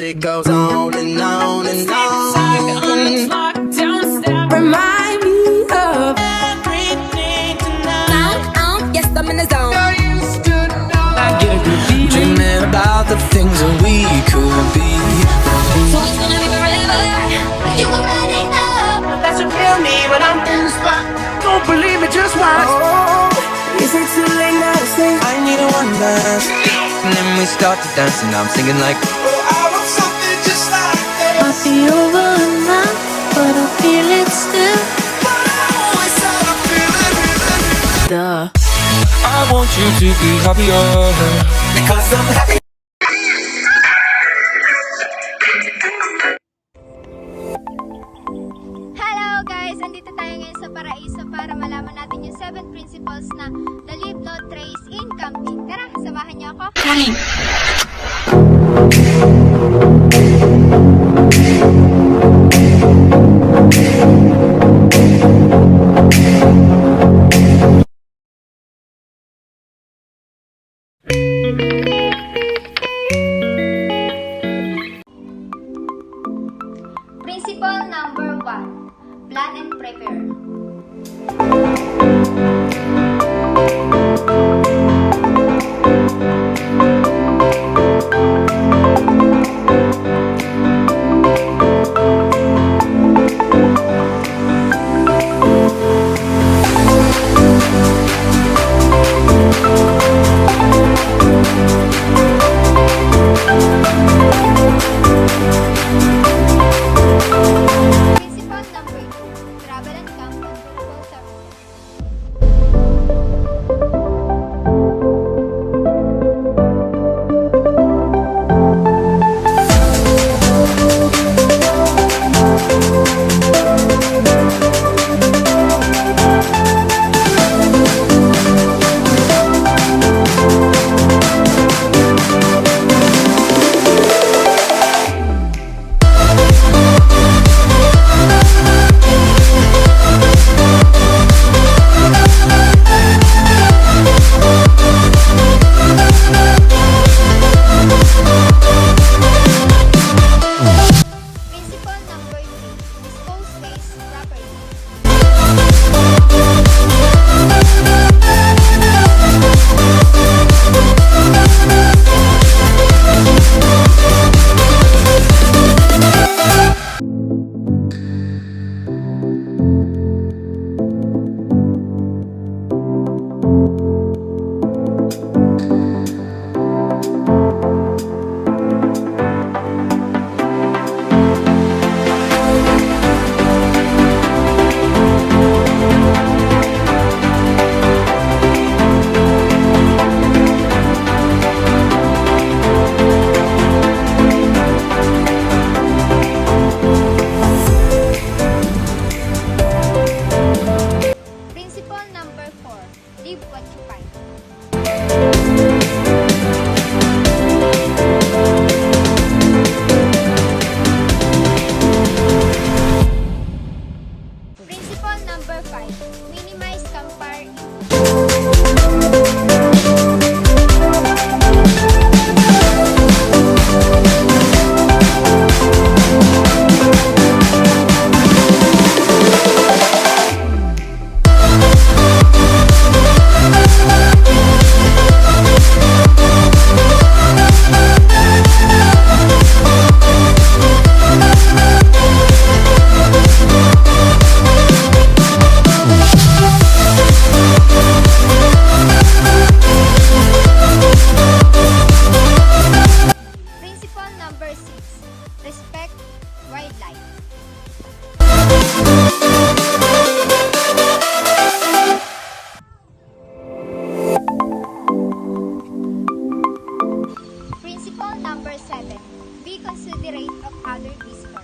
It goes on and on and on. Remind me of Everything tonight. yes, I'm in the zone. I used to know. I get a good feeling. Dreaming about the things that we could be. So it's gonna be forever. You already know. That's what kill me when I'm in the spot. Don't believe me, just watch. Oh, is it too late now to say I need a one dance. And then we start to dance and I'm singing like, Oh, I want something just like this. might be over now, but I feel it still? Oh, it's how I feel it. Duh. I want you to be happier. Because I'm happy. Hello guys! Andito tayo ngayon sa Paraiso para malaman natin yung 7 principles na the leave no trace in camping. Tara, samahan niyo ako. Principle number 1. Plan and prepare. Principle number 2. Travel and camp on durable surfaces. Principle number 3. Dispose waste properly. Principle number 4. Leave what you find. Principle number 5. Minimize compare. Principle number 6. Respect wildlife. Principle number 7. Be considerate of other visitors.